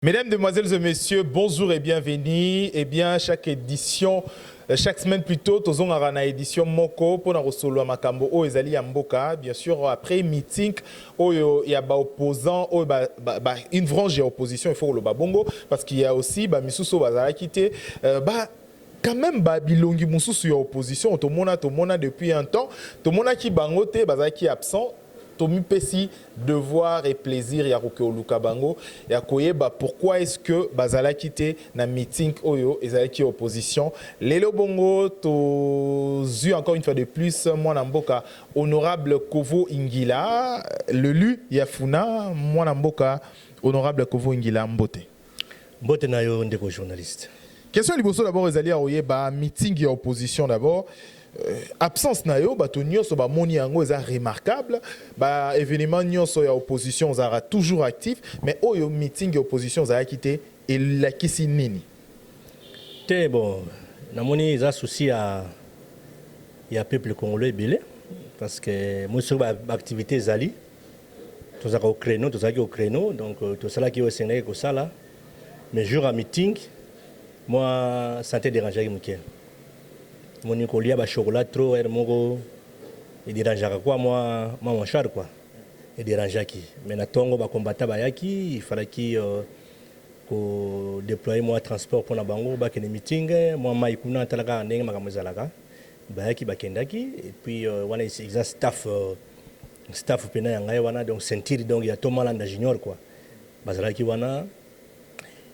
Mesdames, Demoiselles et Messieurs, bonjour et bienvenue. Eh bien, chaque édition, chaque semaine plutôt, nous avons une édition Moko pour nous recevoir Makambo ou Ezali Yamboka. Bien sûr, après meeting, il y a des opposants, une branche d'opposition, il faut le Babongo, parce qu'il y a aussi Misuso Bazara quitté. Quand même, Bilongi Moussou sur opposition, tout le monde depuis un temps, tout le monde qui bangote, Bazara qui est absent. Tomi Pessi, devoir et plaisir ya Rokeo Lukabango ya koyeba pourquoi est-ce que bazala quitté na meeting oyo ezalaki opposition lelo bongo to zu encore une fois de plus mwana mboka honorable Kovo Ingila l'élu Yafuna mwana mboka honorable Kovo Ingila mbote na yo ndeko journaliste question liboso d'abord ezali ya oyeba meeting ya opposition d'abord absence na yo bato nyonso ba moni yango eza remarquable ba événement nyonso ya opposition zara toujours actif mais oyo meeting ya opposition zara quitté et la kisi nini te bon na moni eza souci ya peuple congolais belé parce que moi sur ba activité zali tozaka au créneau donc tout ça là qui au Sénégal ko sala mais jour à meeting moi santé déranger qui mon colia ba chocolat trop er mongo et dérangeaka quoi moi mon char quoi et dérangeaka qui mais na tongo ba combattre ba yaki il fallait qui ko déployer moi transport pour na bango ba kene meeting moi mai kuna talaka ndenge makamozalaka ba yaki ba kendaki et puis wana c'est staff pena yanga wana donc sentir donc ya Tomalanda junior quoi bazalaki wana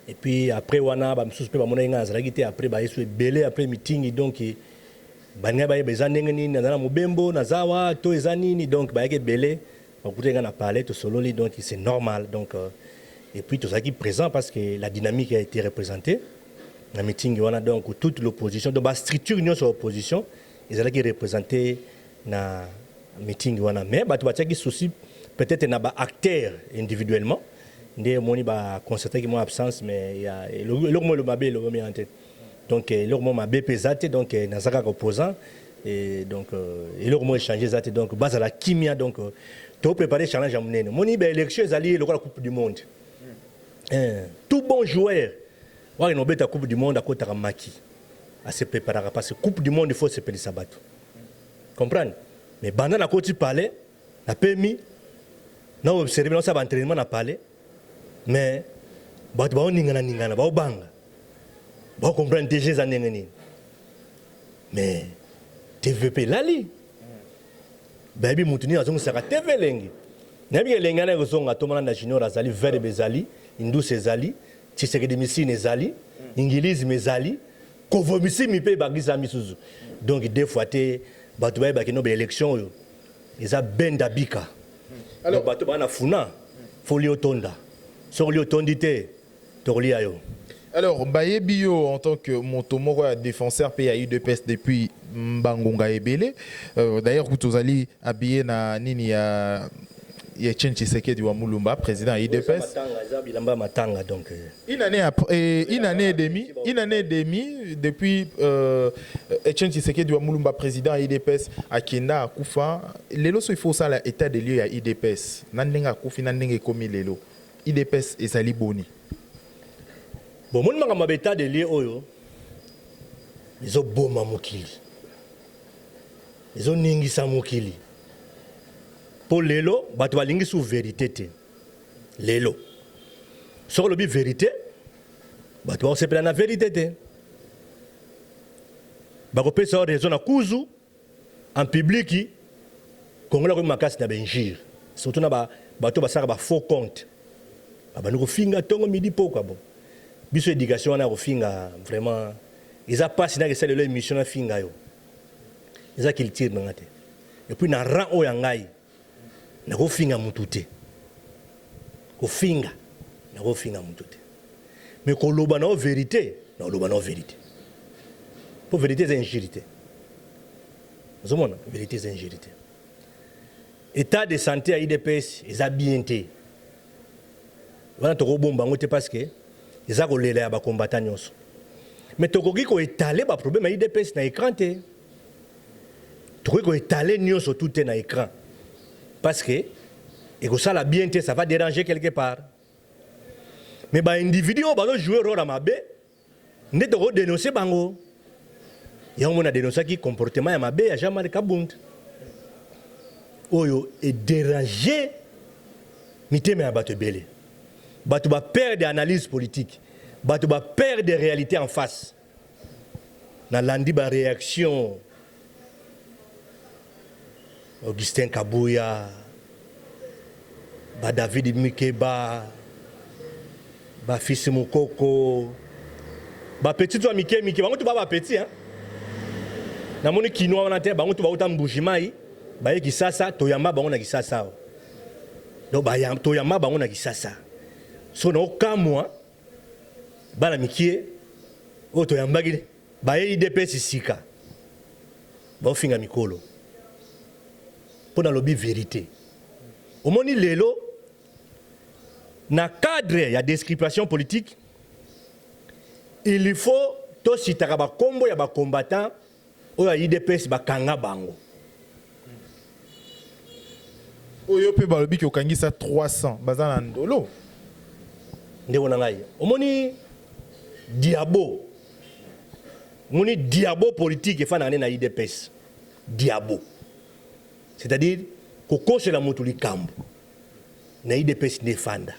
et puis après wana ba msusu ba mona ngazalaki te après ba yesu belé après meeting donc banga baye bezanenge nini na mobembo na zawa to ezanini donc baye belé bakutenga na parler to sololi donc c'est normal donc et puis tout ça qui présent parce que la dynamique a été représentée na meeting wana donc toute l'opposition donc ba structure union sur opposition ils allaient représenter na meeting wana mais batu bataki souci peut-être na ba acteur individuellement ndé moni ba constater que moi absence mais il y a le mabé le en tête donc leur mot m'a pesate donc nazaka opposant et donc et leur mot échanger zate donc base à la kimia donc to préparer challenge à monene moni ba élection ezali le la coupe du monde tout bon joueur wa no beta coupe du monde à côté maki à se préparer parce que coupe du monde il faut se pédir sabato comprendre mais banda na côté parler na permis na observer na ça entraînement na parler mais ba ningana ba banga bon comprendre déjà ça n'est mais TVP lali baby mutuni azonga saka TV lengi nabi lenga na kozonga Tomalanda junior azali vert bezali indus ezali Tshisekedi misine ezali ingilizi mezali kovomisi mipe bagiza misuzu donc des fois te batu ba kino ba élection yo eza benda bika alors batu bana funa folio tonda sur tondité torlia yo. Alors, Baye Bio, en tant que Montomoro défenseur PAI de PES depuis Mbangonga Ebele, d'ailleurs, vous allez habiller na nini ya Etienne Tshisekedi wa Mulumba, président IDPS. Une année et demie depuis Etienne Tshisekedi wa Mulumba, président IDPS, à Kenda, à Koufa. Lelo, il faut ça l'état de lieu à IDPS. Nandenga Koufi, Nandenge Komi Lelo. IDPS et Sali Boni. Bon, mon manga beta de lié oyo, ils ont beau mamokili, ils ont ningi samokili. Pour l'élo, batwa lingi sous vérité te. L'élo. Sur le but vérité, batwa on se prend la vérité te. Bakopé ça raison à kuzu en public, Congo la ko makasi na benjir. Surtout na ba bato basaka ba faux compte. Ba nous finga tongo midi poko bon. Biso éducation on a refinga vraiment ils a pas sina que c'est leur mission na finga yo ils a qu'il tire ngate et puis na rang o yangai na refinga mutute ko finga na refinga mutute mais ko loba na vérité na loba na vérité pour vérité c'est injurité vous voyez vérité c'est injurité état de santé à IDPS ils a bien été voilà to bomba ngote parce que ils ont les combattants. Mais tu as étalé le problème à IDPS na écran. Tu as étalé sur tout na écran. Parce que ça la bien ça va déranger quelque part. mais ba individu ba jouer rôle à mabe ne to dénoncer bango ya on a dénoncé qui comportement ya mabe ya Jean-Marie Kabund oyo est dérangé miteme ya bato belé bato ba perdre d'analyse politique bato ba perdre de réalité en face na landi ba réaction Augustin Kabouya ba David Mikeba ba fils Mokoko ba petit toi Mike bango to ba petit hein na moni kinoa wana te bango to ba uta mbujimai ba ye kisasa to yamba bango na kisasa do ba yam to yamba bango na kisasa so na okamwa bana mikie o to yamba gile ba ye IDPS sika ba ofinga mikolo pour dans lobby vérité au moni lelo na cadre ya description politique il faut to sitaka ba kombo ya ba combattant o ya IDPS ba kanga bango oyo pe ba lobi ki okangisa 300 bazana ndolo ndeko na ngai omoni diabo moni diabo politique efana na IDPS diabo c'est-à-dire kokose la moto likambo na IDPS defanda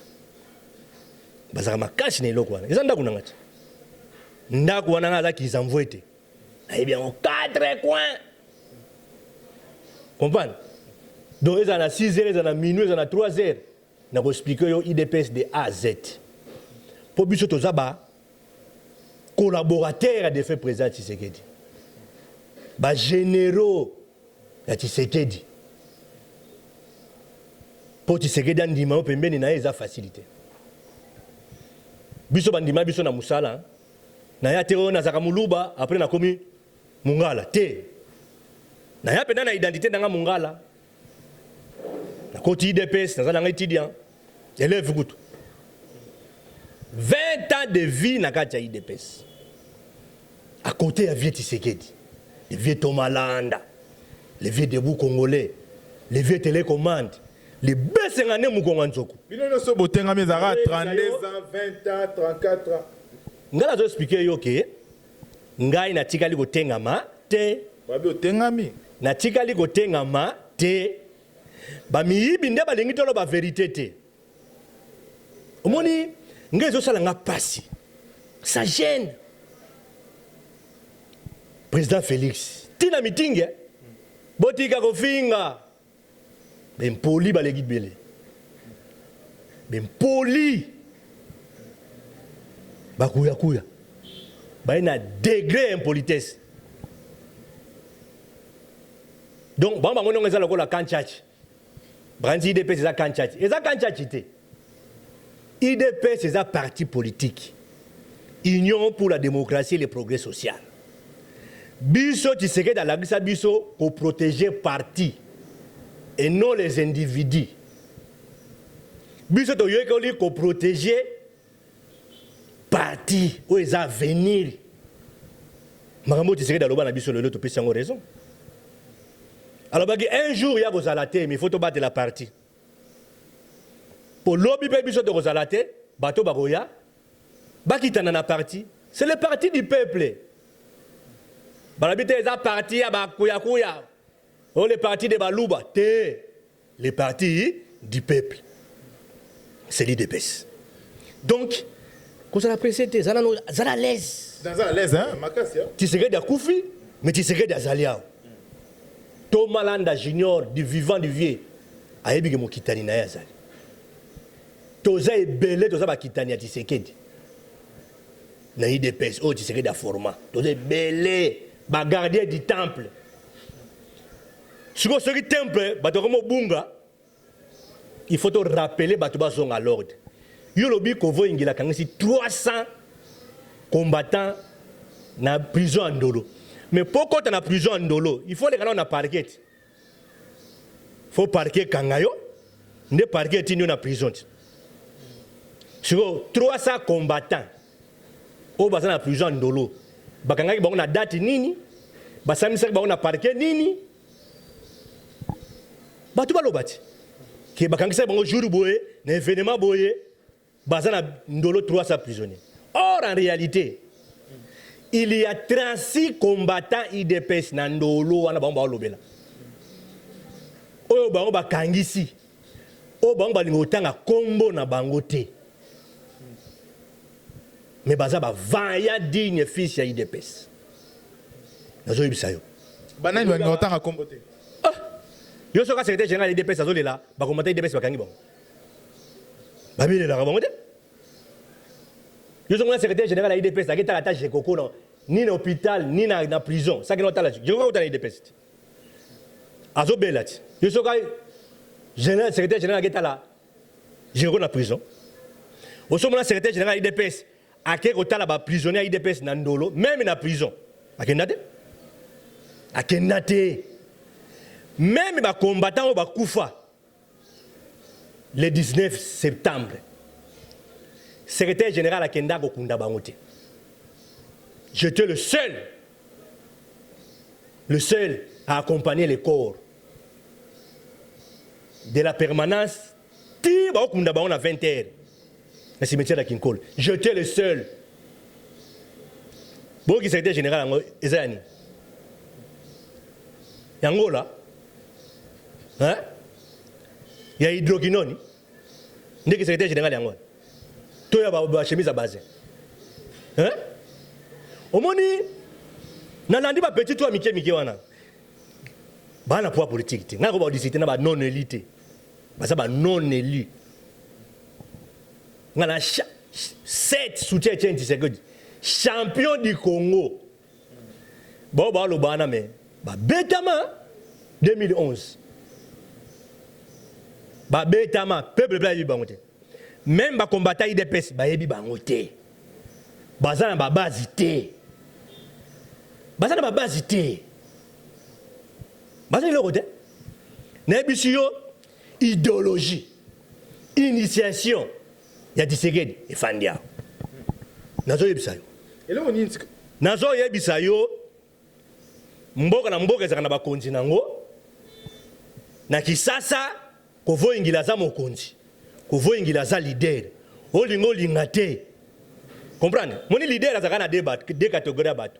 bazaka makasi na eloko wana eza ndako na ngati ndako wana na zaki zamvwete na bien en 4 coins comprendre donc ils en a 6 heures ils en a minuit ils en a 3 heures na ko expliquer yo IDPS de A à Z pour biso tozaba collaborateur de fait président Tshisekedi ba généraux ya Tshisekedi pour Tshisekedi andima pembeni na eza facilité biso bandima biso na musala na ya tero na zaka muluba après na komi mungala te na ya pena na identité ndanga mungala na koti IDPS na zala nga étudiant élève kutu 20 ans de vie na kati ya IDPS à côté ya vieux Tshisekedi les vieux Tomalanda les vieux debout congolais les vieux télécommande les B50 mukonga nzoko bino no so botenga mezara 32 ans 20 ans 34 ans ngala zo expliquer yo ke ngai na tikali kotengama te babi otengami na tikali kotengama te ba miyibi nde balingi tolo ba vérité te omoni ngai zo sala nga pasi ça gêne président Félix tina meeting botika kofinga bempoli balegi bele bempoli bakuya kuya ba na degré impolitesse donc ba bango ngeza lokola kanchachi brandi IDPS za kanchachi eza kanchachi te IDPS eza parti politique Union pour la démocratie et le progrès social biso Tshisekedi alagisa biso pour protéger parti et non les individus. Biso to yekoli ko protéger parti ou les avenir. Makambo Tshisekedi aloba na biso lelo to pesa ngo raison. Alors baki un jour ya kozalate mais il faut to battre la partie. Pour lobby pe biso to kozalate bato bakoya bakitana na parti, c'est le parti du peuple. Balabite eza parti ya bakuya kuya. Oh, les partis de Balouba, les partis du peuple. C'est l'IDPS. Donc, quand on a présenté, ça a l'aise. Dans à l'aise, hein, Makassia. Tu sais de Koufi, mais tu sais de Azalia. Thomas Landa Junior, du vivant du vieux, a ébi que mon kitani na yazali. Toza est belé, toza ba kitani a Tshisekedi. Na IDPS, oh Tshisekedi a format. Toza est belé, ba gardien du temple. Si vous avez un temple, il faut te rappeler que vous avez à l'ordre. Il y a 300 combattants dans la prison en Ndolo. Mais pourquoi dans la prison en Ndolo, il faut les gars dans parquet. Il faut parquer Kangayo, ne parquer dans la prison. Sur 300 combattants au dans la prison en Ndolo, Bakangayo ba on a date nini, basamisa ba on a parquet nini. Batu balobati ke bakangisa bango jour boye na événement boye Bazana Ndolo 300 prisonniers. Or, en réalité, il y a 36 combattants IDPS na Ndolo wana bango balobela. Oyo bango bakangisi. Oyo bango balingo tanga kombo na bango te. Mais baza ba vaya digne fils ya IDPS. Nazo yebisa yo. Banani balingo tanga kombo te. Yo soka secrétaire général IDPS azolela ba combattant IDPS bakangi bango. Babilela bango te. Yo soka secrétaire général IDPS aketa la tâche Koko ni na hôpital ni na prison. Ça que no tala. Je crois que IDPS. Azobela ti. Yo soka général secrétaire général aketa la je crois na prison. Au sommet secrétaire général IDPS ake kotala ba prisonnier IDPS na Ndolo même na prison. Akenda te. Akenda te. Même les combattants au Koufa, le 19 septembre, secrétaire général à Kenda Gokunda Bangote. J'étais le seul à accompagner les corps de la permanence. Tiba Gokunda Bangote à 20h, le cimetière de Kinkol. J'étais le seul. Bon, qui secrétaire général à Ezani. Yangola. Hein? Il y a hydroquinone. N'est que secrétaire général yango. Tout y a ba chemise à base. Hein? Au moni nalandi ba petit toi mike wana. Ba na poids politique te. Ngako ba discuter na ba non élite. Ba ça ba non élu. Ngana 7 soutien Tshisekedi. Champion du Congo. Ba ba lo bana me. Ba betama 2011. Ba betama peuple bla yibangote même ba combattant IDPS ba yebi bangote bazana ba bazité bazana ba bazité bazana le côté na bisio idéologie initiation ya Tshisekedi e fandia nazo yebisa yo Ele oni ntika nazo yebisa yo mboka na mboka ezaka na bakonzi nango na Kisasa Kovo ingila za mokonzi. Kovo ingila za leader. Olingo lingate. Comprendre? Moni leader azaka na débat, deux catégories bato.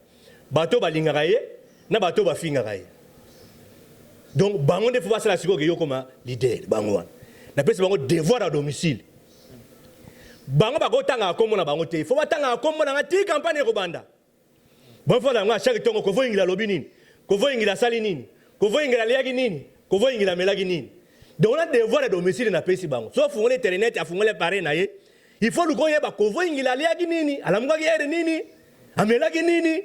Bato balingaka ye, na bato bafingaka ye. Donc bango de fois la siko ke yo koma leader bango wana. Na pesi bango devoir à domicile. Bango bako tanga akombo na bango te. Faut batanga akombo na ngati campagne ko banda. Bon fois na chaque tongo kovo ingila lobi nini? Kovo ingila sali nini? Kovo ingila liagi nini? Kovo ingila melagi nini? Donc on a devoir de domicile na pesi bango. Sauf fungole internet ya fungole pare na ye. Il faut le koye ba kovo ingila liagi nini? Alamuga yere nini? Amelagi nini?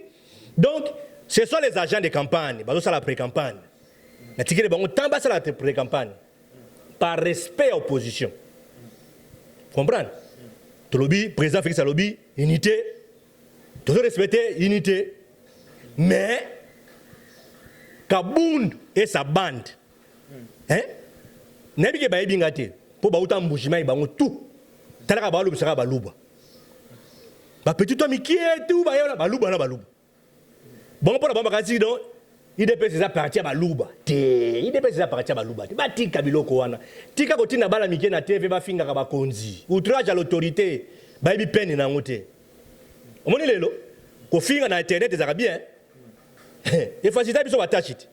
Donc ce sont les agents de campagne, bazo sala pré-campagne. Na tikele bango tamba sala pré-campagne. Par respect à l'opposition. Comprendre? Tout lobby, président Félix Alobi, unité. Tout respecter, unité. Mais Kabound et sa bande. Hein? Nebi ke bayi bingate. Po ba uta mbujima ibango tout. Talaka ba lubu saka ba luba. Ba petit to mikie tout ba yona ba luba na ba luba. Bon pour la bombe kasi donc IDPS za parti ba luba. Te IDPS za parti ba luba. Ba tika biloko wana. Tika ko tina bala mikie na TV ba finga ka ba konzi. Outrage à l'autorité. Ba bi peine na ngote. Omoni lelo ko finga na internet za bien. Et facilité biso ba tachit.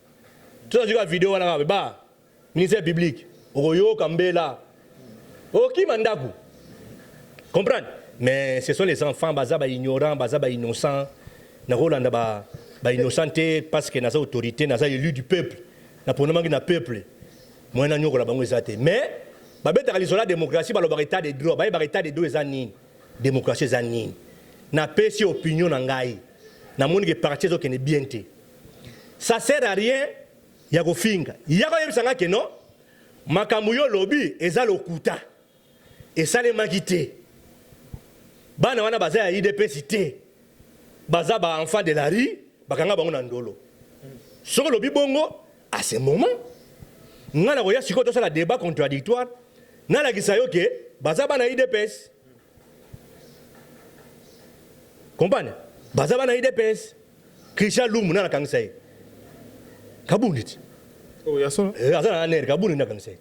Tout ça vidéo wana ba ministère public. Oyo Kambela. Ok, mandaku. Comprendre? Mais ce sont les enfants, bazaba ignorants, bazaba innocents. Na rolanda ba innocenté parce que naza autorité, naza élu du peuple. Na ponama na peuple. Moi na nyoko la bango ezate. Mais ba beta la démocratie ba lo état de droit, ba état de droit ezani. Démocratie ezani. Na pesi opinion na ngai. Na moni ke parti zo kene bien te. Ça sert à rien ya ko finga. Ya ko yebisanga ke non. Makambo yo lobby eza lokuta esale magité bana wana baza ya IDPS te baza ba enfant de la rue bakanga bango na Ndolo soko lobby bongo à ce moment ngana ko ya siko to sala débat contradictoire na la kisayo ke baza bana IDPS comprenez baza bana IDPS Christian Lumbu na kangisa kabunditi Oh, ya so. Azana ner kabuni na kanse.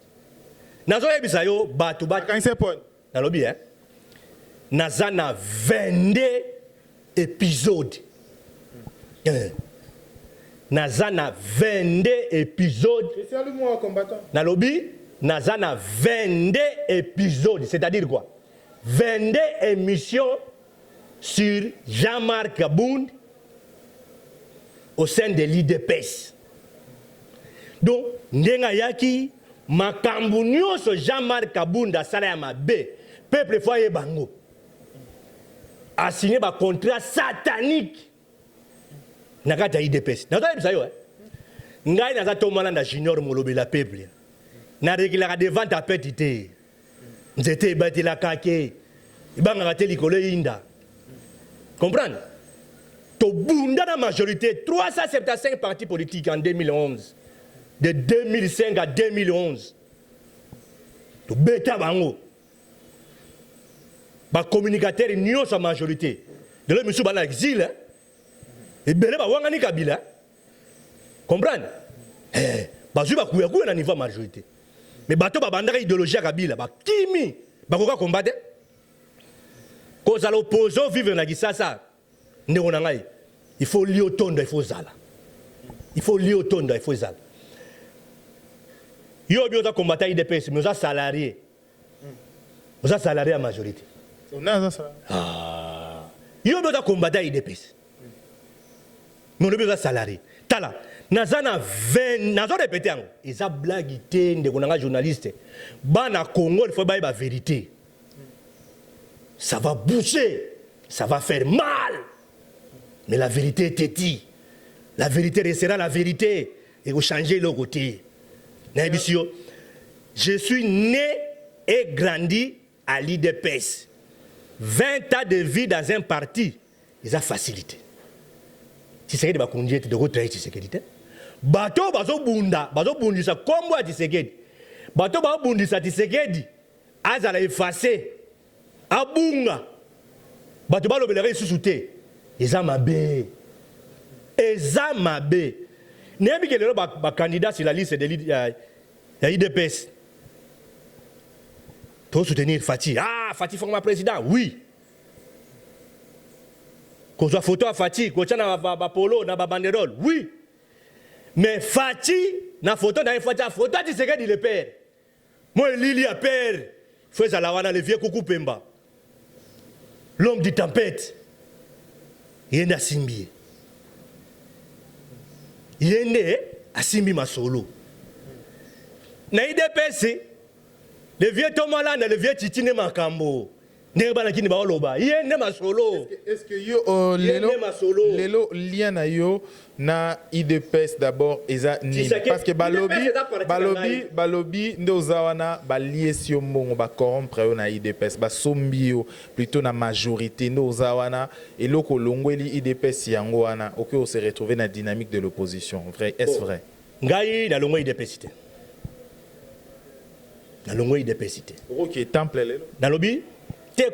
Nazo yebisa yo batu ba Kanse pon. na lobby hein. nazana 22 épisodes. Nazana 22 épisodes. Spécialement combattant. Nalobi, nazana 22 épisodes. C'est-à-dire quoi? 22 émissions sur Jean-Marc Kabound au sein de l'IDPS. Donc, ndenga yaki makambu nyonso Jean-Marc Kabound asala ya mabe, peuple foye bango. A signé un contrat satanique. Nakata IDPS. Nakata IDPS yo. Ngai naza tomala na junior molobi la peuple. Na régulière devant ta petite. Nzete bati la kake. Ibanga ngate likolo inda. Comprendre? To bunda la majorité 375 partis politiques en 2011. De 2005 à 2011. To beta bango. Ba communicateur union sa majorité. De là monsieur bana exil hein. Et belé ba wangani kabila. Comprendre? Ba zu ba kuya na niveau majorité. Mais bato ba bandaka idéologie ya kabila ba kimi ba koka combattre. Cause à l'opposant vivre na gisasa. Ndeko na ngai. Il faut liotonda, il faut zala. Il faut liotonda, il faut zala. Yo bio za combattre IDPS, mais za salarié. Vous êtes salarié à majorité. On a ça. Ah. Il y a besoin de combattre IDPS. Mais on a besoin de salarié. Tala. Nazana 20. Nazo répété. Ils ont blagué de journaliste. Bana Congo, il faut bailler la vérité. Ça va boucher. Ça va faire mal. Mais la vérité est têtie. La vérité restera la vérité. Et vous changez le côté. Je suis né et grandi à l'IDPS. 20 ans de vie dans un parti, ils ont facilité. Tshisekedi va conduire de retraite Tshisekedi. Bato bazo bundisa kombo ya Tshisekedi. Bato ba bundisa Tshisekedi. Azala effacé. Abunga. Bato ba lobelera isusuté. Eza mabe. Eza mabe. Nebi kelelo ba candidat sur la liste de l'IDPS. Pour soutenir Fati. Ah, Fati forme président, oui. Qu'on soit photo à Fati, qu'on soit na polo, na banderole, oui. Mais Fati, na photo, na Fati, à photo, tu sais qu'il est le père. Moi, Lili a père. Fais à la wana, le vieux Coucou Pemba. L'homme du tempête. Il est à Simbi. Il est né à Simbi Masolo. Na IDPS, le vieux Tomala, le vieux Titine Makambo. Est-ce que yo lelo lien na yo na IDPS d'abord eza nini parce que balobi ndo zawana ba liesio mbongo ba corrompre yo na IDPS ba sombi yo plutôt na majorité ndo zawana et loko longweli IDPS yango wana OK on se retrouver na dynamique de l'opposition vrai est-ce vrai ngai na longo IDPS na longo IDPS OK temple lelo na lobi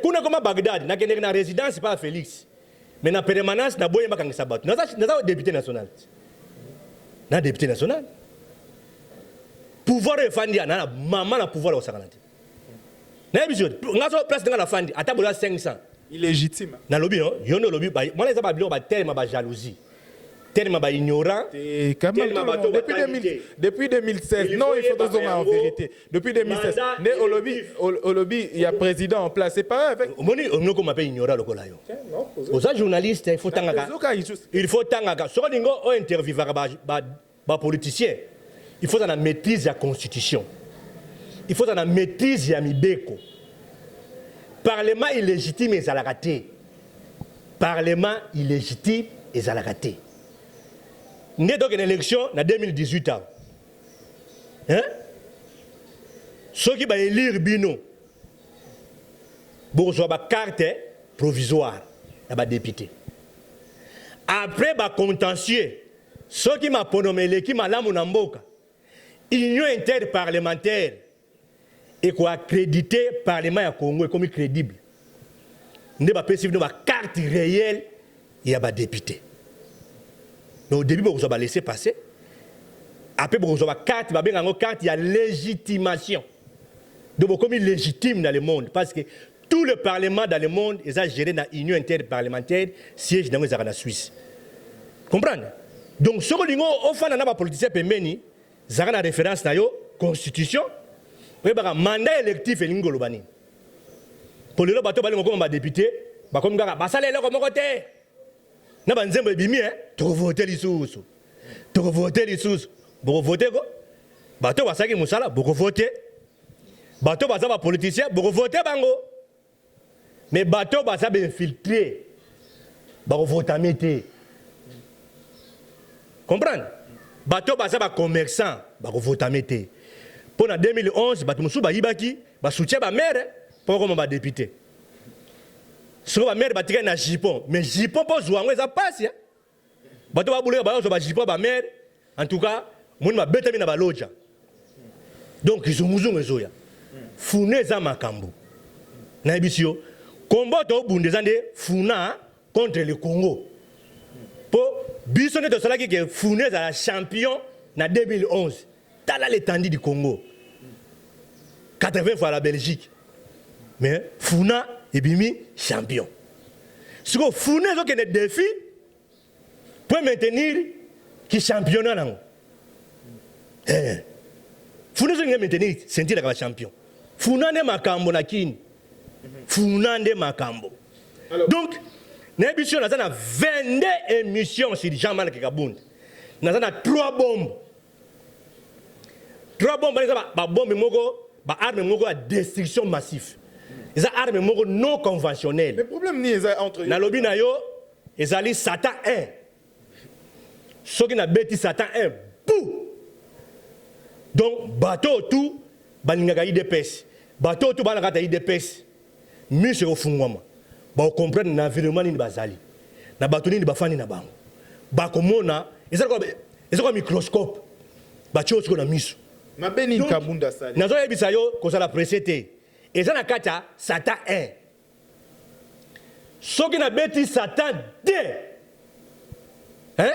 kuna comme Bagdad, na kende na résidence pas Félix. Mais na permanence na boye makangisa bato. Na député national. Na député national. Pouvoir efandi na maman na pouvoir au sakanati. Na episode, ngaso place dans la fandi, atabola 500. Illégitime. Na lobby non, yo no lobby ba, moi les ba bilo ba tellement ba jalousie. Tellement ba ignorant. Depuis 2016, non, il faut dire en vérité. Depuis 2016, né au lobby, il y a président en place. C'est pas avec. On comme appelle ignorant le colayo. Aux journalistes, il faut tanga. Il faut tanga. Sur l'ingo, on interviewera ba politicien. Il faut dans la maîtrise de la constitution. Il faut dans la maîtrise de la mibeko. Parlement illégitime et zalagaté. Parlement illégitime et zalagaté. Nous avons une élection en 2018. Hein? Ceux qui vont élire Bino, ils ont une carte provisoire, les députés. Après, ils contentieux. Ceux qui m'ont nommé, qui m'ont Namboka, union interparlementaire, et qui accrédité le Parlement du Congo comme crédible. Nous avons une carte réelle et il y a des députés. Mais au début, vous avez laissé passer. Après, vous avez une carte, il y a légitimation. Donc, comme il est légitime dans le monde, parce que Tout le parlement dans le monde est géré dans l'union interparlementaire, siège dans la Suisse. Comprenez? Donc, ce que nous avons fait politicien pembeni, ça a une référence à la constitution, le mandat électif est l'ingolobani. Pour le bateau, comme député, comme ça les comme côté. Na banzembe bimi tu voter les sous. Tu voter les sous. Pour voter quoi? Bateau basaki musala, pour voter. Bateau basaba politicien, pour voter bango. Mais bateau basaba infiltré. Pour voter mété. Comprendre? Bateau basaba commerçant, pour voter mété. Pour en 2011, bateau musu ba yibaki, ba soutien ba maire pour comme ba député. Sur la mère batika na Japon, mais Japon pour jouer ça passe. Bateau ba bouler ba ba Japon ba mère. En tout cas, mon ma bête na ba loja. Donc ils ont muzu ngezoya. Fune za makambo. Na ebisio combat to bundezande funa contre le Congo. Pour bisonne to sala que Fune za la champion na 2011. Tala l'étendue du Congo. 80 fois la Belgique. Mais Funa et Bimi champion. Ce que Funa a des défis pour maintenir qui championnat. Funa a maintenir sentir la champion. Funa ne makambo na kini. Funa ne makambo. Donc, nous avons 22 émissions sur Jean-Marc Kabund. Nous avons 3 bombes. 3 bombes, armes à destruction massive. Les armes non conventionnelles. Le problème n'est entre eux. Dans le lobby, ils allaient Satan 1. Ceux qui ont bêti Satan 1, pou! Donc, bateau tout, balinga IDPS. Bateau tout, balinga IDPS. Mais c'est au fond, on comprend l'environnement ni bazali. Na bateau ni bafani na bango. Bakomona, ils ont un microscope. Bateau tout na miso. Ma beni kabunda sali. Nazo yebisa yo ko sala précédé. Et ça, na Satan 1. Ce qui n'a bêti Satan 2. Hein?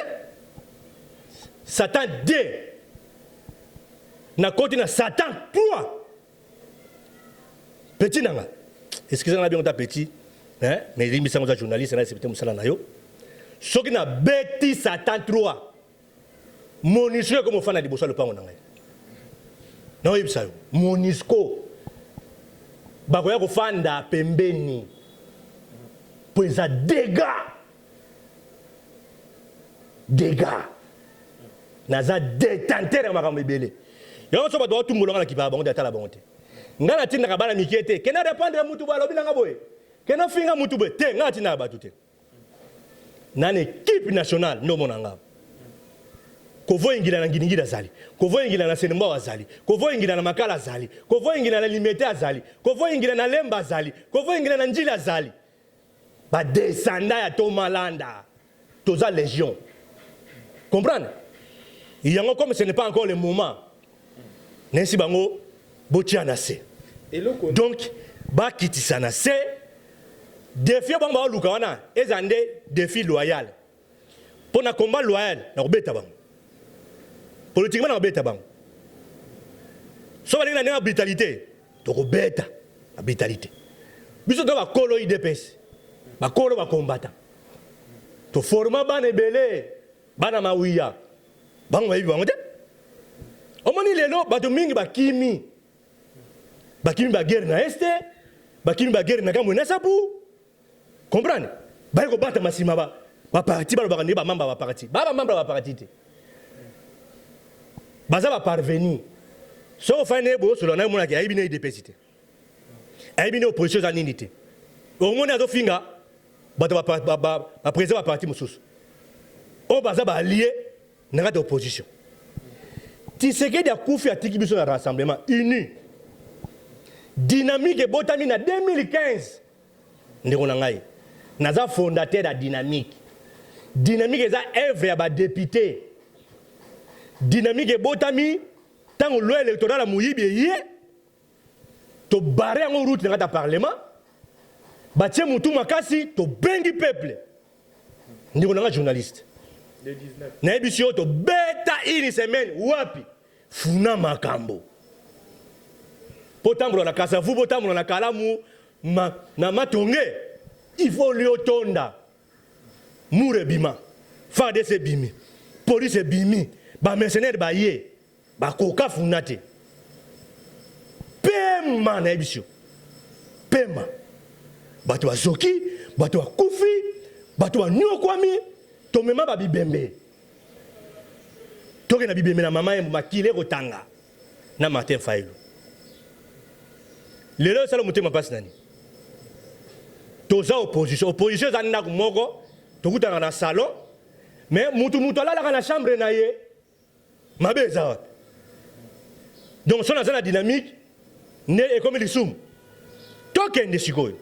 Satan 2. Na côté na Satan 3. Petit nanga. Excusez-moi bien, on t'a petit. Hein? Mais il y a des journalistes, c'est peut-être Moussala Nayo. Ce qui n'a bêti Satan 3. Monisco comme on fait na dibosa le pango nanga. Non, il y a Monisco. Bakoya kufanda pembeni pweza dégâts naza détenteur ya makambo ebele yango so bato batumbolanga na kipaba bango atala bango te nga na tinda kabana mikie te kena répondre mutu ba lobi nanga boye kena finga mutu boye te nga tinda bato te na équipe nationale no monanga kovo ingila na nginingila zali kovo ingila na senemba azali kovo ingila na makala azali kovo ingila na limete azali kovo ingila na lemba azali kovo ingila na njila azali ba descenda ya Tomalanda toza légion comprendre yango comme ce n'est pas encore le moment nesi bango botia na se donc ba kitisa na se défi bango ba luka wana ezande défi loyal pour na combat loyal na kobeta bango politiquement, on a bêta bang. Si on a une brutalité, on a bêta la brutalité. Biso to ba kolo IDPS, ba kolo ba combattant. To forma ba nebele, ba na mawiya. Bang ba biba ngote. Omoni lelo ba to mingi ba kimi. Ba kimi ba guerre na este, ba kimi ba guerre na kamwe na sabu. Comprendre? Ba ko bata masima ba. Ba parti ba ba ba mamba ba parti. Ba mamba ba parti te. Baza va parvenir. Si on fait un ébo, sur l'on a un qui a une idée. A une opposition à l'unité. Au moins, on a finga, va président va partir moussous. On va allier, n'a pas d'opposition. Tu sais qu'il y a Koufi à Tiki sur le rassemblement uni. Dynamique et Botamine en 2015. Nous avons fondateur de la dynamique. Dynamique est un œuvre à député. Dynamique et botami tant que loi électorale a mouillé bien to barrer en route dans le parlement batie mutu makasi to bengi peuple ndiko nga journaliste le 19 na ebisio to beta une semaine wapi funa makambo potambola na kasavu potambola na kalamu na matonge il faut lui otonda mure bima fade se bimi police bimi ba mercenaire ba ye ba koka funate pema na ebisho pema bato ba zoki bato ba kufi bato ba nyokwami to mema ba bibembe toke na bibembe na mama yemba makile kotanga na Martin Fayulu lelo sala mutema pasi nani toza opposition za ndako moko tokutanga na salon mais mutu alalaka na chambre na ye mabe eza wapi donc so naza na dynamique ne ekomi lisumu tokende sikoyo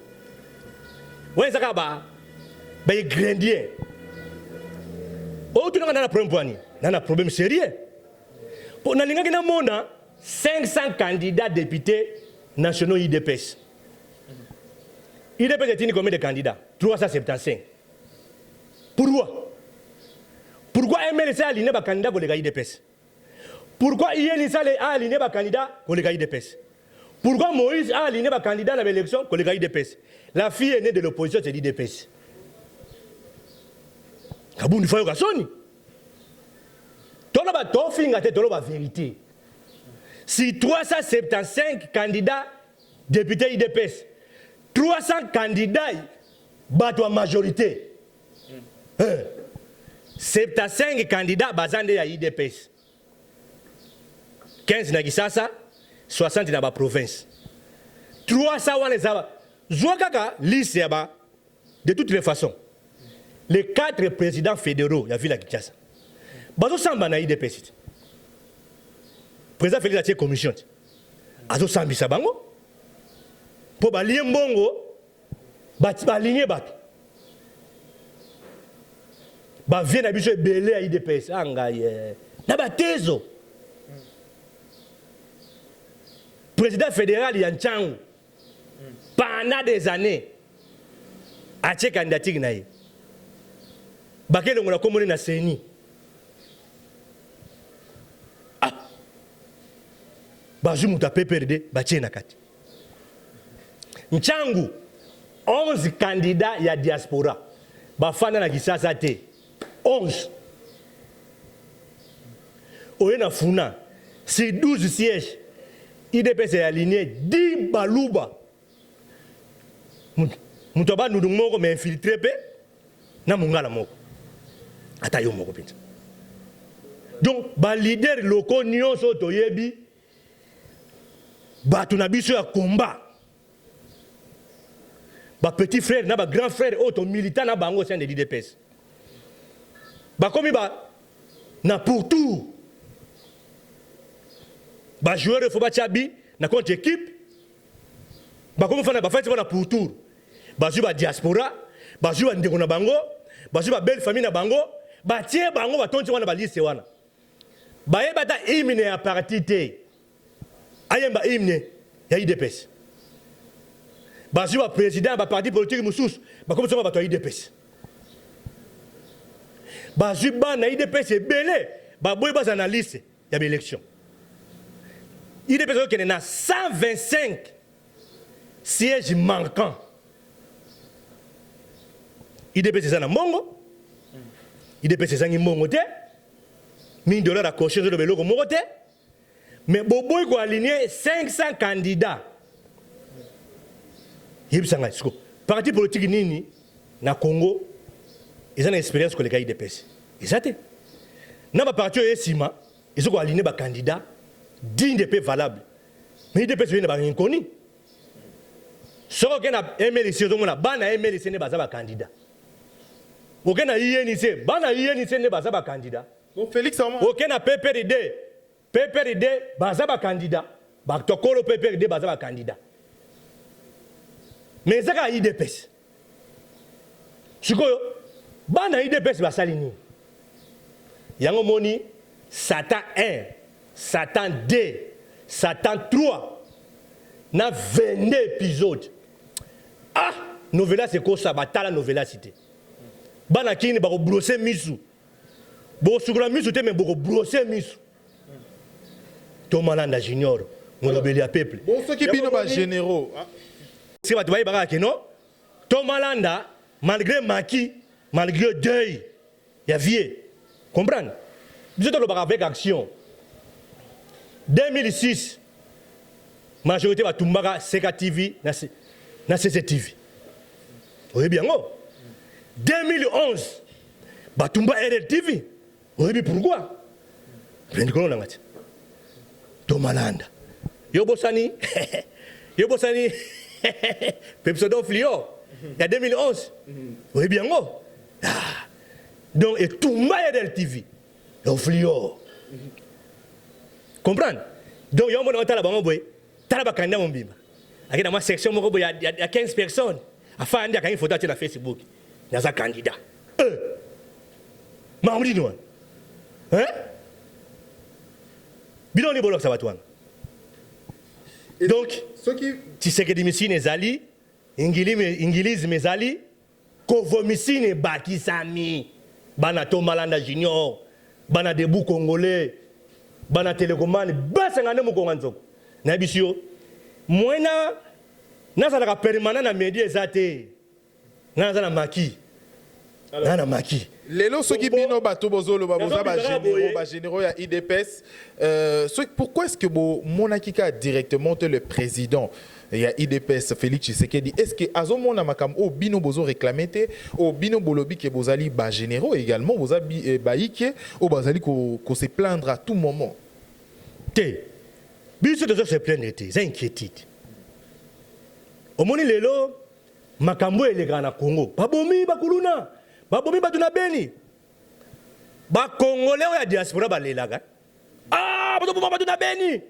wenzaka baigrendier otunanga na problème poani na problème sérieux po nalingaki na mona 500 candidats députés nationaux IDPS. IDPS est combien de candidats? 375. Pourquoi MLC a aligné les candidats pour les IDPS? Pourquoi INIS a aligné les candidats pour les IDPS? Pourquoi Moïse a aligné les candidats dans l'élection pour les IDPS? La fille aînée de l'opposition, c'est l'IDPS. Kabou ni fayo kasoni. Toloba tofinga te toloba vérité. Si 375 candidats députés IDPS, 300 candidats battent la majorité. 75 candidats basés à IDPS. 15 na Gisasa, 60 na ba province. 300 wana zaba. Zouakaka liste yaba de toutes les façons. Les 4 présidents fédéraux ya ville à Kinshasa. Bazo samba na IDPS. Président Félix a commission. Azo sambisa bango. Po balie mbongo balinye bato. Ba vient na biso belé à IDPS angaye. Na batezo. Président fédéral Yanchangu pendant des années a tché candidature na ye. Bakele ngona komone na seni. Bazu muta PPRD batie na kati. Nchangu 11 candidats ya diaspora. Bafana na Kisasa te. 11. Oye na funa. Si 12 sièges. IDPS est aligné 10 baluba. Mutoba nous moko mais infiltré pe na mungala moko. Ata yo moko pinza. Donc ba leader locaux nyonso toyebi ba tuna biso ya combat. Ba petit frère na ba grand frère auto militant na bango sein de l'IDPS. Ba komi ba na pour tout. Ba joueur de football chabi na contre équipe. Ba komi fana ba fête na pour tour. Ba jouer ba diaspora, ba jouer ndeko na bango, ba jouer ba belle famille na bango, ba tie bango ba tonti wana ba liste wana. Ba yeba ta hymne ya parti te. Ayemba hymne ya IDPS. Ba jouer ba président ba parti politique mususu, ba komi soma ba to IDPS. Ba jouer ba na IDPS belé, ba boy ba analyste ya élection. IDPS qui est 125 sièges manquants. IDPS c'est un mongo. IDPS c'est un mongo. $1000 à cocher de l'eau comme mongo. Mais Bobo il a aligné 500 candidats. Parti politique nini na Congo, ils ont une expérience que les gars IDPS. Ils ont. Dans le parti Esima, ils ont aligné des candidats digne de paix valable. Mais IDPS vient de pas inconnu. Ce qu'on a MLC, on a ban na MLC ne pas un candidat. Aucun a INC, ban na INC ne pas un candidat. Bon Félix Armand. Aucun a PPRD pas un candidat. Ba tokolo PPRD pas un candidat. Mais ça a IDPS. Ce que ban na IDPS ba salini. Yango moni Satan 1, Satan 2, Satan 3, na 22 épisodes. Ah, novela c'est quoi ça? Batala novela cité. Bana kini bako brosser misu. Boko sukula misu te mais boko brosser misu. Tomalanda junior, mon obéli à peuple. Bon ceux qui bino ba généraux. c'est pas toi baka que non Thomas Landa malgré Maki malgré deuil il y a vieux comprendre nous devons le avec action 2006 majorité va tumbaka Seka TV na CCTV oui bien oh 2011 batumba RRTV oui bien pourquoi prendre quoi ngati Thomas Landa Yobosani Pepsodon Flio, il y a 2011. Oui, bien, oh. Donc, et tout le monde est TV. Le Flio. Comprendre? Donc, il y a un moment où tu as un candidat. Il y a une section où il y a 15 personnes. Enfin, il y a une photo sur Facebook. Il y a un candidat. Mais nous. Hein? Bidon les bolok, ça va toi. Donc, tu sais que les machines sont allées, Ingiliz mes allées, Kovomissine Bakisami, Bana Thomas Landa Junior, Bana Debout Congolais, Bana Télécommande, Bassangane Mokonganzo. Nabisio, moi, na permanent na média ezate, na maki, na maki. Lelo soki bino bato bozolo ba généraux ya IDPS pourquoi est-ce que bo monakika directement le président ya IDPS Félix Tshisekedi est-ce que azomona makam o bino bozo réclamer o bino bolobi ke bozali ba généraux également bozabi baike o bazali ko se plaindre à tout moment té biso de se plaindre té c'est inquiétude o moni lelo makambo elega na Congo babomi bakuluna babomi batuna beni ba congolais ya diaspora balelaga batuna beni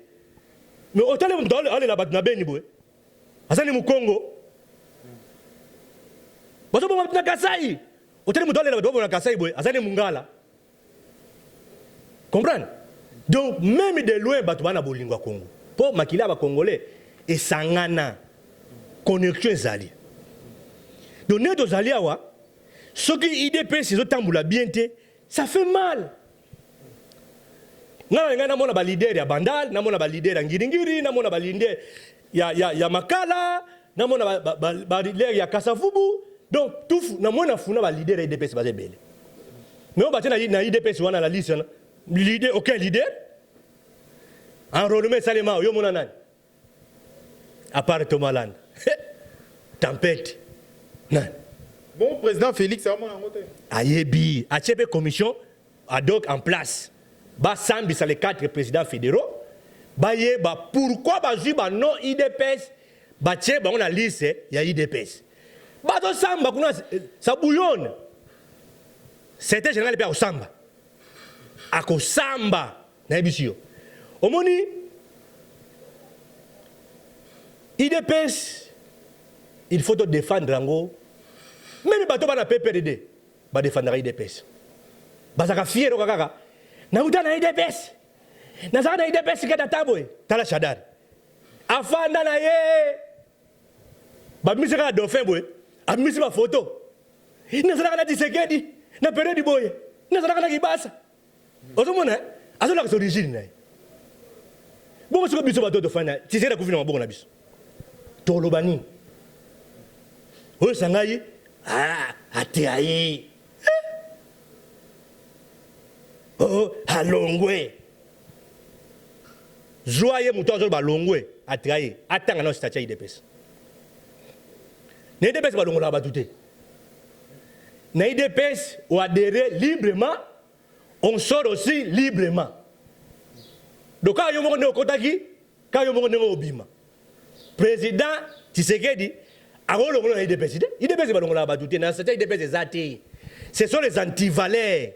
mais autant les mutale aller la batuna beni boy asani mu Congo bato batuna Kasai autant les mutale la batuna Kasai boy asani mungala comprendre donc même de loin bato bana bolingwa Congo po makila ba congolais et sangana connexion zali donc ne dozali awa ce qui IDPS ils ont bien ça fait mal. Nga mona ba leader ya Bandal, na mona ba leader ya Ngiringiri, na mona ba leader ya Makala, na mona ba leader ya Kasavubu. Donc tout na mona funa ba leader ya IDPS ba zebele. Mais on batena na IDPS wana la liste leader aucun leader. Enrôlement Salema yo mona nani? À part Thomas Landa. Tempête. Nani? Bon, président Félix, c'est vraiment un côté. Ayebi, a une commission ad hoc en place. Ba sambi les 4 présidents fédéraux. Ba yeba pourquoi ba ju ba non IDPS ba tche ba on a liste ya IDPS. Ba to samba kuna ça bouillonne. C'était général pe au samba. Ako samba na ebisio. Omoni IDPS il faut défendre Rango. Même bato bana PPRD ba défendre IDPS bazaka fiero kaka na utana IDPS na zaka IDPS kata taboy tala shadar afanda na ye ba misaka dauphin boy amisi ba photo na zaka na Tshisekedi na période boy na zaka na Kibasa ozomona azola ka origine na bongo siko biso bato dauphin na Tshisekedi kufina mabongo na biso tolobani oyo sangai atiayi oh halongwe joye mutozo balongwe atiayi atanga na statut IDPS na IDPS balongola batute na IDPS on adhère librement on sort aussi librement donc quand yo moko kotaki quand yo moko obima président Tshisekedi ce sont les anti-valeurs.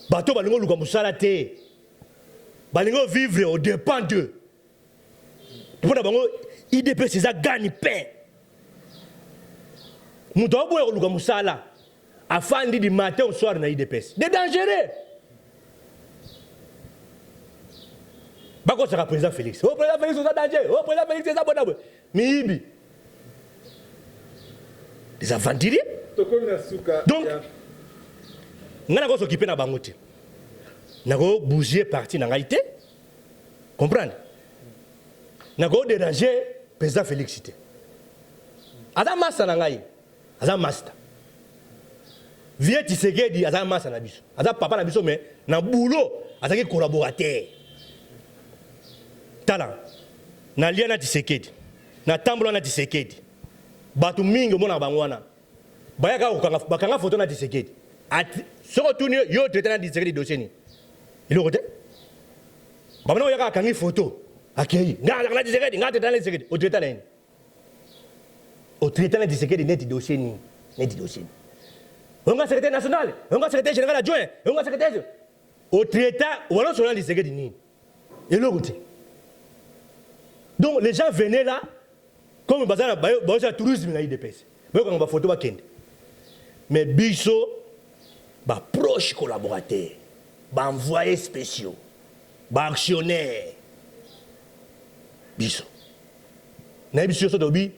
Bato balingo luka musala te. Balingo vivre au dépend d'eux. Pour bango IDPS ça gagne paix. Muto boye luka musala afandi du matin au soir na IDPS. C'est dangereux. Bako sera président Félix. Oh président Félix c'est danger. Oh président Félix c'est ça bon. Miibi. Des aventuriers. Donc, nous avons s'occuper de bangote. Nous avons bougé parti dans Haïti. Comprendre? Nous avons dérangé le président Félix. aza master na ngai aza master Vieux Tshisekedi aza master na biso aza papa na biso mais na boulot azaki collaborateur tala na lia na Tshisekedi na tambola na Tshisekedi batu mingi mona bango wana bayaka bakanga photo na Tshisekedi soko tuni yo traité na Tshisekedi dossier ni ilo kote babana yaka kangi photo akei na Tshisekedi ngate na Tshisekedi o traité na ni o traité na Tshisekedi net dossier ni on a secrétaire national on a secrétaire général adjoint on a secrétaire au traité wala sur la Tshisekedi ni ilo kote. Donc les gens venaient là comme bazana ba tourisme na IDPS ba ko ba photo ba kende mais biso ba proche collaborateur ba envoyé spéciaux ba actionnaire biso na biso so dobi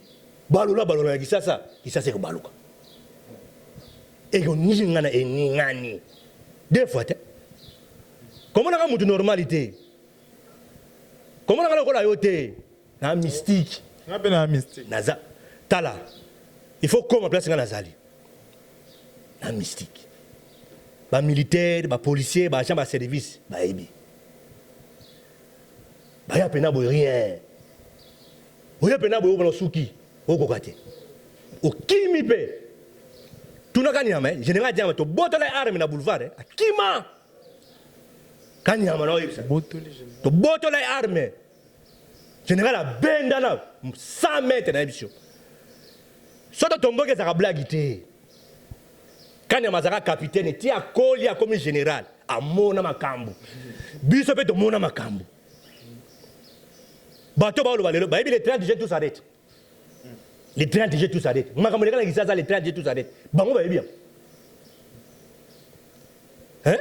balola kisasa ko baluka et on ni ngana ngani deux fois comment on a mutu normalité comment on a ko la yote na mystique na mystique naza tala il faut comme place ngana zali na mystique ba militaire ba policier ba agent ba service ba ebi ba ya pena bo rien o ya pena bo bo suki o kokate o kimi pe tunaka nyama général diama to botola arme na boulevard akima kanyama na oyebisa to botola arme général a bendana 100 mètres na biso soto tomboke za blague te kanya mazaka capitaine ti akoli akomi général amona makambu biso pe to mona makambu bato ba lo balelo ba ebi les 30 jet tout s'arrête les 30 jet tout s'arrête makambu lekala kisaza les 30 jet tout s'arrête bango ba ebi hein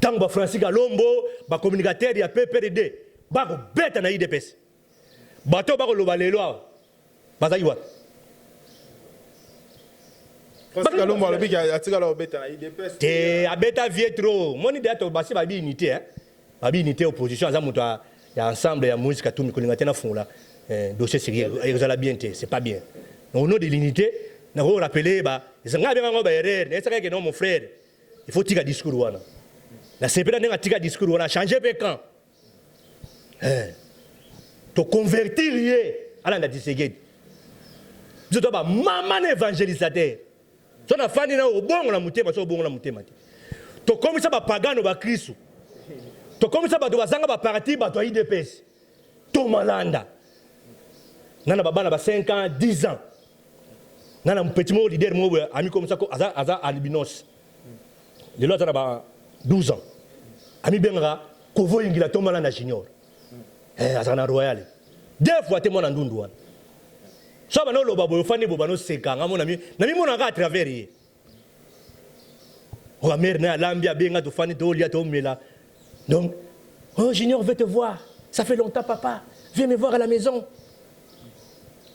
tango ba Francis Kalombo ba communicateur ya PPRD ba ko beta na IDPS bato ba ko lo balelo bazaki wa parce que l'homme alobi atika la beta na IDPS te abeta vie trop moni de to basi ba bi unité hein ba bi unité opposition aza muto ya ensemble ya musique tout mikolinga tena fungula dossier sérieux ezala bien te c'est pas bien au nom de l'unité na ko rappeler ba ezanga bien ngo ba erreur na esaka ke non mon frère il faut tika discours wana na sepela nenga tika discours wana changer pe quand to convertir ye ala na Tshisekedi je dois ba maman évangélisateur so na fani na obongo na mutema so obongo na mutema te to komisa ba pagano ba Kristo to komisa ba to bazanga ba parti ba to IDPS to malanda nana babana ba 5 ans 10 ans nana petit mo leader mo ami comme ça ko aza albinos le lot na ba 12 ans ami benga ko voyingila to malanda junior azana royal deux fois te mona ndundu wana so ba no loba boyo fani bo ba no seka ngamo na mi mona ka à travers ye o mère na lambia benga to fani to lia to mela donc oh junior veut te voir ça fait longtemps papa viens me voir à la maison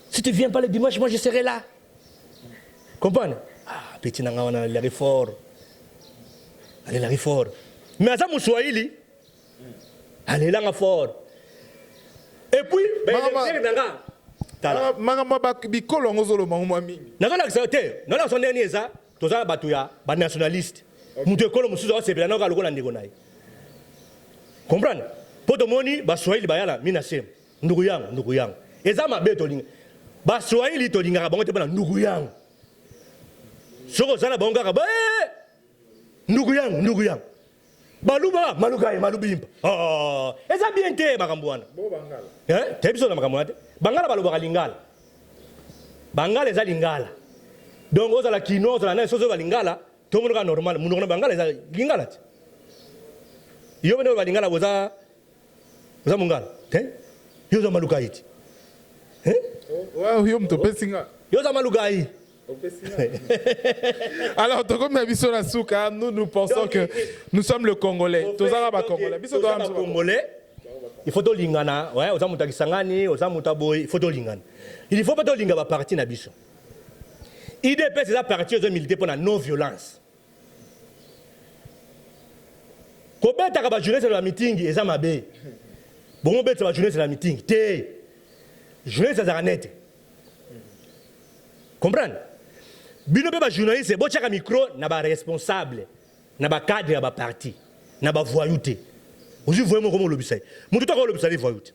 si tu viens pas le dimanche moi je serai là comprendre ah petit nanga wana la fort allez la fort mais aza muswahili allez là fort et puis ben nanga makambo bikolo ngozolo mangoma mingi nazala te nona sonne ni eza toza batu ya ba nationaliste mutu ekolo mususu osepela na lokola ndeko naye comprendre poto moni ba Swahili bayala mina sem ndugu yangu eza mabe to linga ba Swahili to linga bango te bana ndugu yangu soko sana bango ka ba ndugu yangu baluba malubimba eza bien te makambo wana bo bangala te biso na makambo wana te bangala baloba lingala bangala eza lingala donc ozala kino ozala na sozo balingala to mono ka normal muno na bangala eza lingala te yo beno balingala boza mungala te yo za malukai ti wa yo mto pesinga yo za malukai. Alors, nous pensons que nous sommes le Congolais. Congolais. Il faut lingana, ouais, aux amuta kisangani, aux amuta boy, il faut lingana. Il faut pas linga ba parti na biso. IDP c'est la partie aux militaires pour la non violence. Ko beta ka ba jeunesse la meeting eza mabe. Bon beta ba jeunesse la meeting. Te. Jeunesse za net. Comprendre? Bino be ba journaliste bo chaka micro na ba responsable na ba cadre ya ba parti na ba voyouté. Ozi vraiment comment lobisai. Mutu to ko lobisai voyouté.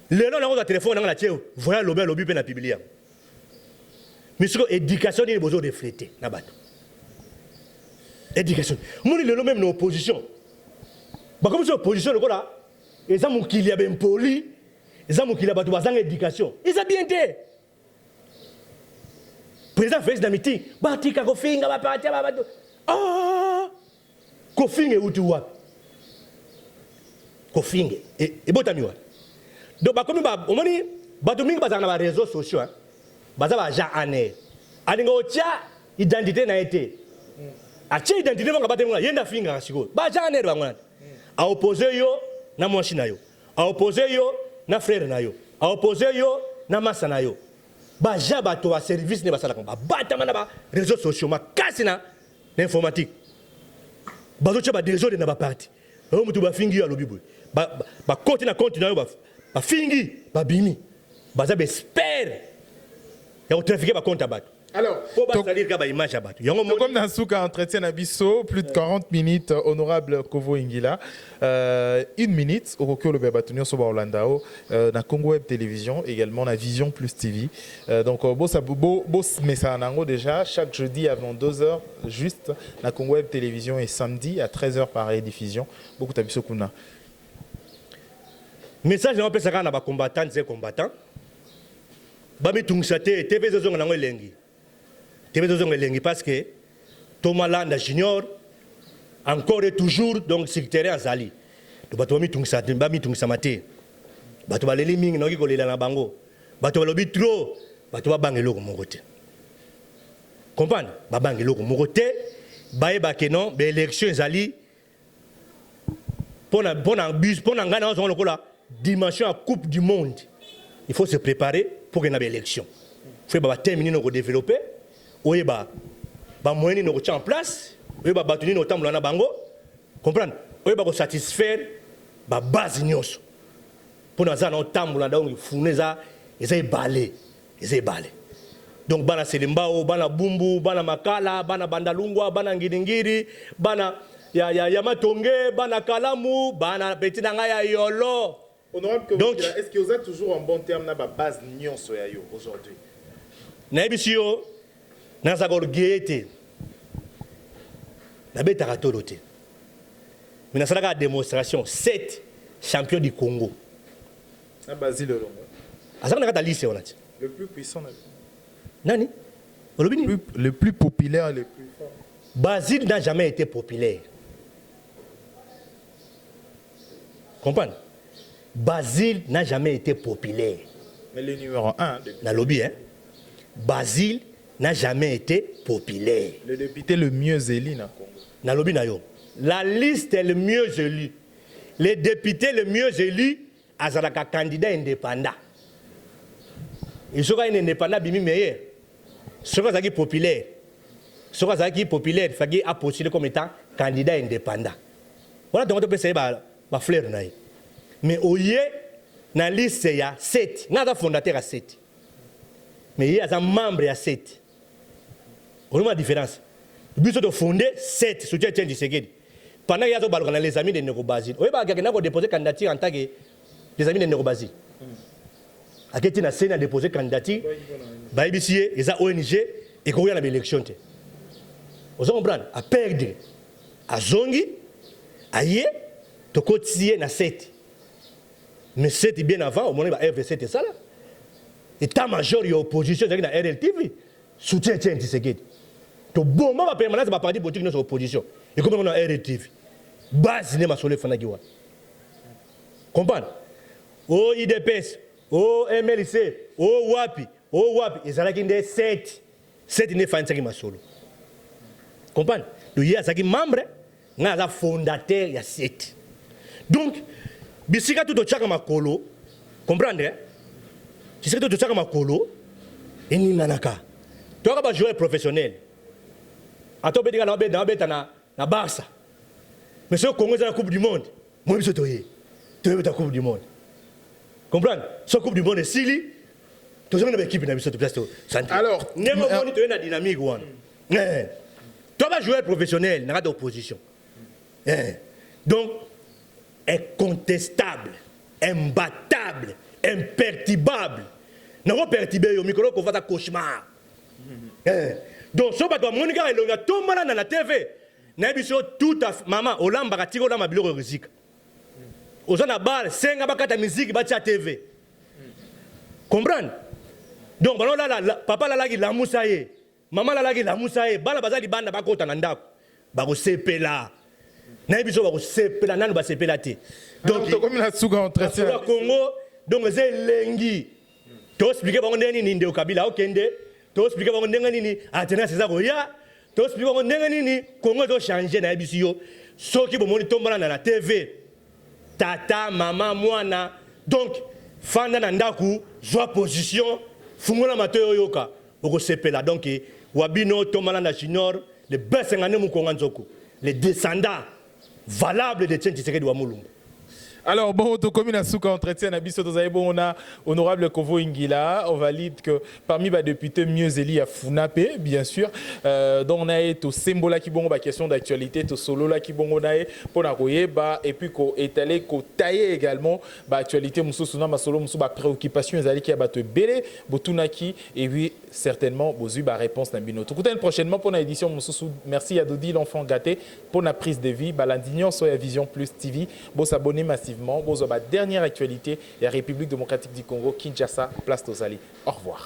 Lelo na ko téléphone na la tio voya lobi pe na publier. Misiko éducation ni besoin de refléter na bato. Éducation. Moni lelo même na opposition. Ba comme ça opposition le là, ils ont mukili ya ben poli, ils ont mukili bato bazanga éducation. Ils ont bien été. Président Félix Damiti, batika kofinga ba parti ba bato. Ah! Kofinga utu wapi? Kofinga et botami wapi? Donc ba comme ba omoni bato mingi bazanga na ba réseaux sociaux hein. Baza ba ja ane. Alinga otia identité na été. Atia identité banga bato yenda finga siko. Ba ja ane bangwana. A opposer yo na mwanshi na yo. A opposer yo na frère na yo. A opposer yo na masa na yo. Ba ja bato ba service ne basala ba batama na ba réseaux sociaux makasi na informatique. Bazo tia ba désordre na ba parti. O mutu ba fingi yo alobi boy. Ba compte na compte na yo ba fingi ba bimi. Baza be espère. Ya o trafiquer ba compte bato. Alors, comme dans Souka entretien à Bisso, plus de 40 minutes, honorable Kovo Ingila, 1 minute, au recours le Bébatunio Soba Orlandao, na Congo Web Télévision, également na Vision Plus TV. Donc, boss Messanango déjà, chaque jeudi avant 2h, juste, na Congo Web Télévision et samedi à 13h par rediffusion. Beaucoup de Bisso Kuna. Message de l'empêche à combattant, c'est combattant. Bami Tungsate, TV Zozong Nango Lengi. TV Zozong Lengi parce que Thomas Landa Junior, encore et toujours, donc secrétaire Azali. Donc, Bami Tungsate, Bami Tungsamate. Batu Baleli Ming, Nogi Kolela na Bango. Batu Balobi trop, Batu Bangelo Mogote. Comprendre? Babangelo Mogote, Baye Bakeno, l'élection Azali. Pour la dimension à Coupe du Monde, il faut se préparer pour une élection. Il faut terminer nos développer. Il faut moyen nous en place. Il faut battre nos temps na bango. Comprendre? Il faut satisfaire la base nyos. Pour nous avoir temps na donc funeza ezay balé. Donc bana Selembao, bana Bumbu, bana Makala, bana Bandalungwa, bana Ngidingiri, bana ya Matonge, bana Kalamu, bana Betina ya Yolo. Honorable, donc est-ce que vous êtes toujours en bon terme na base nyonso ya yo aujourd'hui? Na ebisio na sagorgete. Na betaka tolote. Mais na sala démonstration 7 champions du Congo. Na Basile Longo. Azaka na liste onati. Le plus puissant. Nani? Le plus populaire, le plus fort. Basile n'a jamais été populaire. Comprenez? Basile n'a jamais été populaire. Mais le numéro 1 dans le lobby, hein? Basile n'a jamais été populaire. Le député le mieux élu dans le Congo. Dans le lobby, la liste est le mieux élu. Les députés le mieux élus, azalaka candidat indépendant. Et ce qui est indépendant, bimi meilleur. Ce qui est populaire. Ce qui est populaire, il faut postuler comme étant candidat indépendant. Voilà donc on peut essayer de fleur. Mais au lieu, dans la liste, il y a 7. Il y a un fondateur à 7. Mais il y a un membre à 7. On a une différence. Le but de fonder 7 soutien du Tshisekedi. Pendant qu'il y a les amis de Négo-Basile. Vous voyez, il y a déposé candidature en tant que les amis de Négo-Basile. À qui a déposé candidature, il y a ONG et il y a une élection. Vous comprenez? À perdre, à zongi, à yé, to cotiser na 7. Mais 7 bien avant, au moment où RV7 est ça là. État-major, il y a opposition, il y a RLTV. Soutien du Tshisekedi. To bon, ma permanence va partir politique dans l'opposition. Et comme on a RLTV. Base n'est pas sur le Fanagiwa. Comprenez? Oh IDPS, oh MLC, oh WAPI, ils ont des 7. 7 n'est pas un solo. Comprenez? Donc il y a des membres, il y a des fondateurs, il y a 7. Donc, bisika tout chaka makolo, comprendre? Bisika tout chaka makolo, et ni nanaka. Tu as un joueur professionnel. A toi bedinga na Barça. Mais ce Congo c'est la Coupe du Monde. Moi je suis la Coupe du Monde. Comprendre? Ce Coupe du Monde est Sili, Tous les équipes na biso to place santé. Alors, némo moni to na dynamique wana. Toi va joueur professionnel na d'opposition. Donc incontestable, imbattable, imperturbable. Na ko perturber yo micro ko fata cauchemar. Donc so ba to monika elonga to mala na la TV. Na biso tout à maman olamba ka tiko na mabilo risque. Ozana bal senga bakata musique ba tia TV. Comprendre? Donc papa la lagi la musaye, maman la lagi la musaye, bala bazali banda bakota na ndako. Bako sepela. Na biso bako sepela nanu ba sepela te. Donc comme la souga entretien au Congo, donc c'est lengi. To expliquer bango ndeni ni ndeo kabila okende, to expliquer bango ndeni ni atena César Roya, to expliquer bango ndeni ni Congo do changer na biso yo. Soki bomoni tombala na TV. Tata, maman, mwana. Donc fanda na ndaku, joie position, fungola matoyo yoka, boko sepela. Donc wabino tombala junior, le best ngane mukonga nzoko, les descendants valables de Tien Tshisekedi wa Mulumba. Alors, bon, comme il a souka entretien, on a honorable Kovo Ingila, on valide que parmi les députés mieux élus à Funapé, bien sûr, donc on a été au symbole qui bon, question d'actualité, au solo là qui bon, on a pour la et puis qu'on étalé, qu'on taillé également, actualité, moussou souna, ma solo, moussou, préoccupation, les alliés qui a battu belé, botunaki, et oui, certainement, vous avez réponse dans bino. Tout le prochainement pour l'édition, moussou, merci à Dodi, l'enfant gâté, pour la prise de vie, l'indignon, soit Vision Plus TV, bon s'abonner massivement. Bon, dernière actualité, la République démocratique du Congo, Kinshasa, place Tozali. Au revoir.